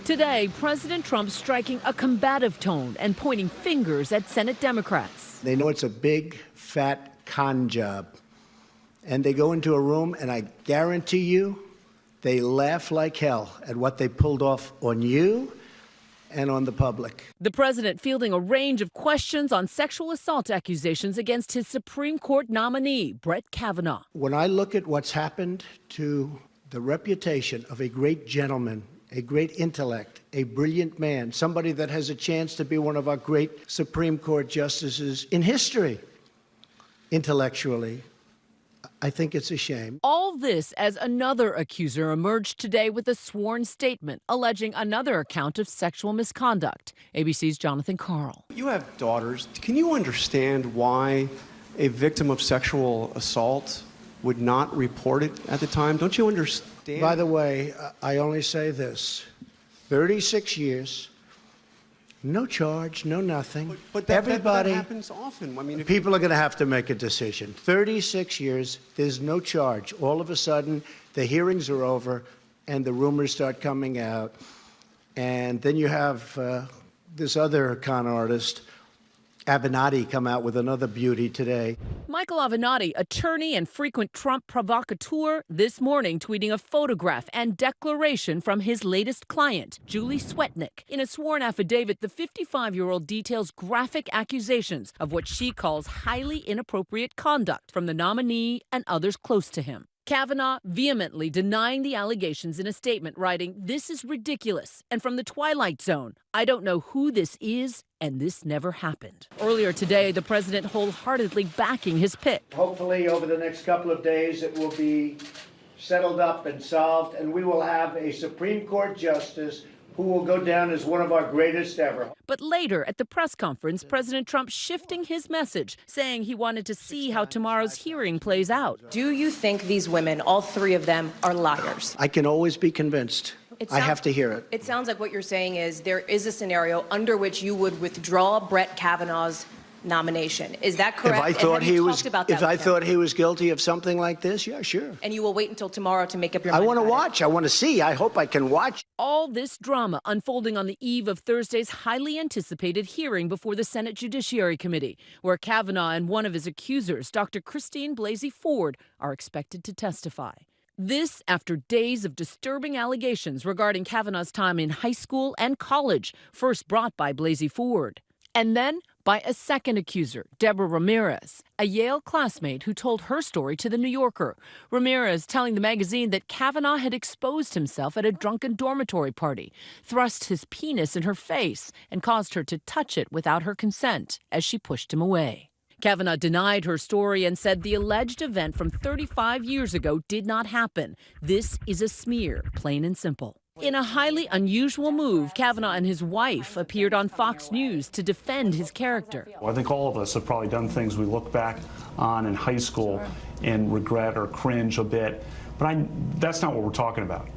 Today, President Trump striking a combative tone and pointing fingers at Senate Democrats. They know it's a big, fat con job. And they go into a room, and I guarantee you, they laugh like hell at what they pulled off on you and on the public. The president fielding a range of questions on sexual assault accusations against his Supreme Court nominee, Brett Kavanaugh. When I look at what's happened to the reputation of a great gentleman, a great intellect, a brilliant man, somebody that has a chance to be one of our great Supreme Court justices in history, intellectually, I think it's a shame. All this as another accuser emerged today with a sworn statement alleging another account of sexual misconduct. ABC's Jonathan Karl. You have daughters. Can you understand why a victim of sexual assault would not report it at the time? Don't you understand? By the way, I only say this. 36 years, no charge, no nothing. But that happens often. I mean, people are going to have to make a decision. 36 years, there's no charge. All of a sudden, the hearings are over, and the rumors start coming out. And then you have this other con artist, Avenatti, come out with another beauty today. Michael Avenatti, attorney and frequent Trump provocateur, this morning tweeting a photograph and declaration from his latest client, Julie Swetnick. In a sworn affidavit, the 55-year-old details graphic accusations of what she calls highly inappropriate conduct from the nominee and others close to him. Kavanaugh vehemently denying the allegations in a statement, writing, "This is ridiculous, and from the Twilight Zone. I don't know who this is, and this never happened." Earlier today, the president wholeheartedly backing his pick. Hopefully, over the next couple of days, it will be settled up and solved, and we will have a Supreme Court justice who will go down as one of our greatest ever. But later at the press conference, President Trump shifting his message, saying he wanted to see how tomorrow's hearing plays out. Do you think these women, all three of them, are liars? I can always be convinced. I have to hear it. It sounds like what you're saying is there is a scenario under which you would withdraw Brett Kavanaugh's nomination. Is that correct? If I thought he was guilty of something like this, yeah, sure. And you will wait until tomorrow to make up your mind? I want to watch. I want to see. I hope I can watch. All this drama unfolding on the eve of Thursday's highly anticipated hearing before the Senate Judiciary Committee, where Kavanaugh and one of his accusers, Dr. Christine Blasey Ford, are expected to testify. This after days of disturbing allegations regarding Kavanaugh's time in high school and college, first brought by Blasey Ford. And then by a second accuser, Deborah Ramirez, a Yale classmate who told her story to The New Yorker. Ramirez telling the magazine that Kavanaugh had exposed himself at a drunken dormitory party, thrust his penis in her face, and caused her to touch it without her consent as she pushed him away. Kavanaugh denied her story and said the alleged event from 35 years ago did not happen. This is a smear, plain and simple. In a highly unusual move, Kavanaugh and his wife appeared on Fox News to defend his character. I think all of us have probably done things we look back on in high school and regret or cringe a bit, but that's not what we're talking about.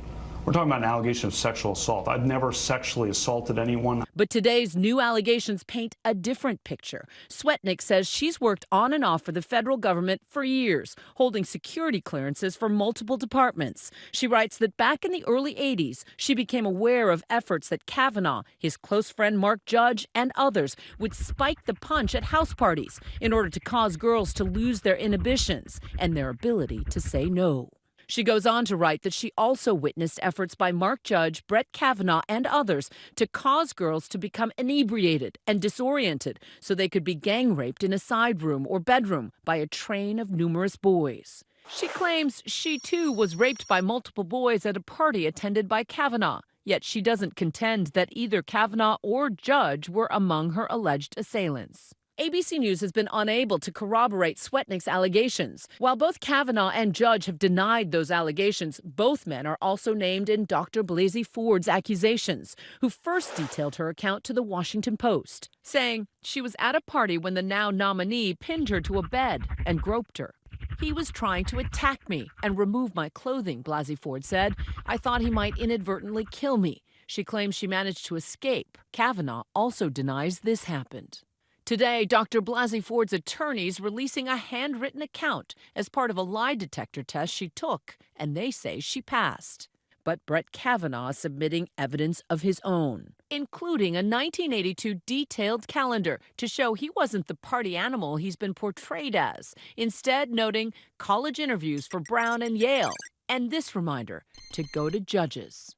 We're talking about an allegation of sexual assault. I've never sexually assaulted anyone. But today's new allegations paint a different picture. Swetnick says she's worked on and off for the federal government for years, holding security clearances for multiple departments. She writes that back in the early 80s, she became aware of efforts that Kavanaugh, his close friend Mark Judge, and others would spike the punch at house parties in order to cause girls to lose their inhibitions and their ability to say no. She goes on to write that she also witnessed efforts by Mark Judge, Brett Kavanaugh, and others to cause girls to become inebriated and disoriented so they could be gang raped in a side room or bedroom by a train of numerous boys. She claims she too was raped by multiple boys at a party attended by Kavanaugh, yet she doesn't contend that either Kavanaugh or Judge were among her alleged assailants. ABC News has been unable to corroborate Swetnick's allegations. While both Kavanaugh and Judge have denied those allegations, both men are also named in Dr. Blasey Ford's accusations, who first detailed her account to the Washington Post, saying she was at a party when the now nominee pinned her to a bed and groped her. "He was trying to attack me and remove my clothing," Blasey Ford said. "I thought he might inadvertently kill me." She claims she managed to escape. Kavanaugh also denies this happened. Today, Dr. Blasey Ford's attorneys releasing a handwritten account as part of a lie detector test she took, and they say she passed. but Brett Kavanaugh submitting evidence of his own, including a 1982 detailed calendar to show he wasn't the party animal he's been portrayed as, instead noting college interviews for Brown and Yale, and this reminder to go to judges.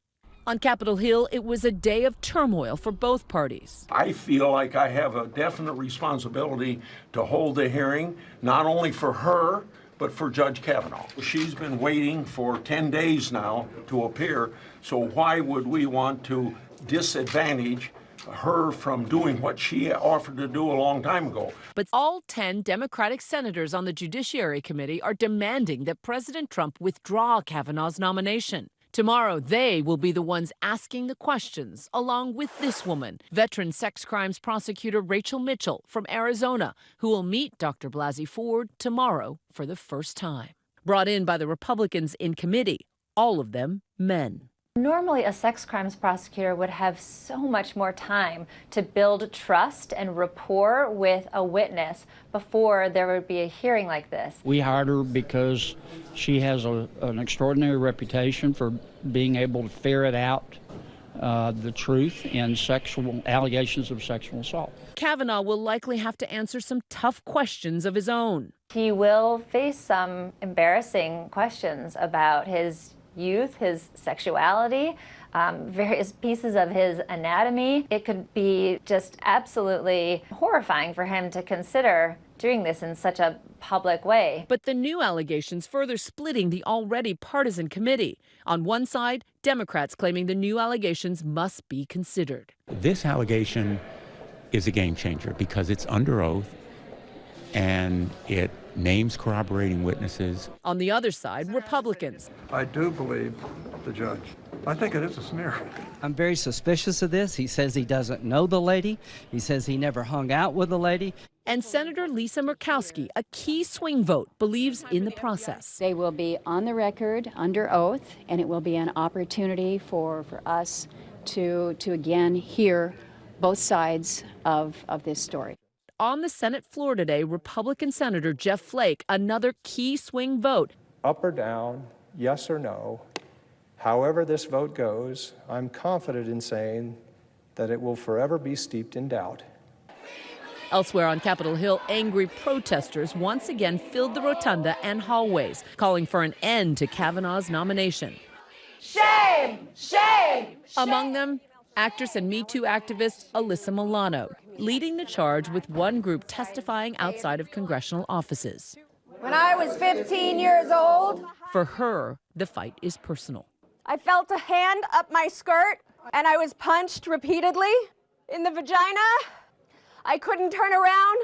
On Capitol Hill, it was a day of turmoil for both parties. I feel like I have a definite responsibility to hold the hearing, not only for her, but for Judge Kavanaugh. She's been waiting for 10 days now to appear, so why would we want to disadvantage her from doing what she offered to do a long time ago? But all 10 Democratic senators on the Judiciary Committee are demanding that President Trump withdraw Kavanaugh's nomination. Tomorrow, they will be the ones asking the questions, along with this woman, veteran sex crimes prosecutor Rachel Mitchell from Arizona, who will meet Dr. Blasey Ford tomorrow for the first time. Brought in by the Republicans in committee, all of them men. Normally, a sex crimes prosecutor would have so much more time to build trust and rapport with a witness before there would be a hearing like this. We hired her because she has an extraordinary reputation for being able to ferret out the truth in allegations of sexual assault. Kavanaugh will likely have to answer some tough questions of his own. He will face some embarrassing questions about his youth, his sexuality, various pieces of his anatomy. It could be just absolutely horrifying for him to consider doing this in such a public way. But the new allegations further splitting the already partisan committee. On one side, Democrats claiming the new allegations must be considered. This allegation is a game changer because it's under oath and it names corroborating witnesses. On the other side, Republicans. I do believe the judge. I think it is a smear. I'm very suspicious of this. He says he doesn't know the lady. He says he never hung out with the lady. And Senator Lisa Murkowski, a key swing vote, believes in the process. They will be on the record under oath, and it will be an opportunity for us to again hear both sides of this story. On the Senate floor today, Republican Senator Jeff Flake, another key swing vote. Up or down, yes or no, however this vote goes, I'm confident in saying that it will forever be steeped in doubt. Elsewhere on Capitol Hill, angry protesters once again filled the rotunda and hallways, calling for an end to Kavanaugh's nomination. Shame! Shame! Among them, actress and Me Too activist Alyssa Milano, leading the charge with one group testifying outside of congressional offices. When I was 15 years old, for her, the fight is personal. I felt a hand up my skirt and I was punched repeatedly in the vagina. I couldn't turn around.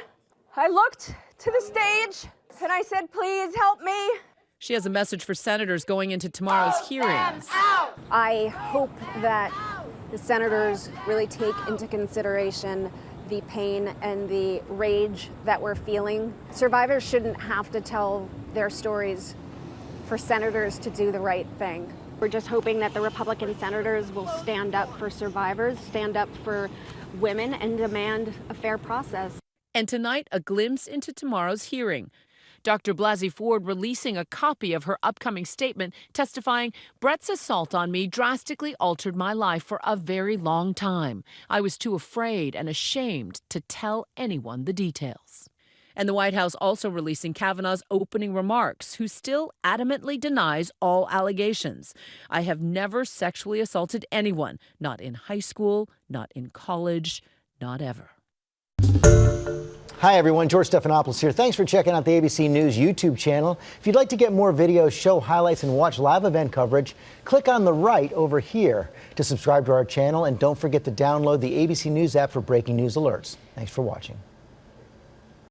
I looked to the stage and I said, please help me. She has a message for senators going into tomorrow's hearings. I hope that the senators really take into consideration the pain and the rage that we're feeling. Survivors shouldn't have to tell their stories for senators to do the right thing. We're just hoping that the Republican senators will stand up for survivors, stand up for women, and demand a fair process. And tonight, a glimpse into tomorrow's hearing. Dr. Blasey Ford releasing a copy of her upcoming statement testifying, Brett's assault on me drastically altered my life for a very long time. I was too afraid and ashamed to tell anyone the details. And the White House also releasing Kavanaugh's opening remarks, who still adamantly denies all allegations. I have never sexually assaulted anyone, not in high school, not in college, not ever. Hi everyone, George Stephanopoulos here. Thanks for checking out the ABC News YouTube channel. If you'd like to get more videos, show highlights, and watch live event coverage, click on the right over here to subscribe to our channel, and don't forget to download the ABC News app for breaking news alerts. Thanks for watching.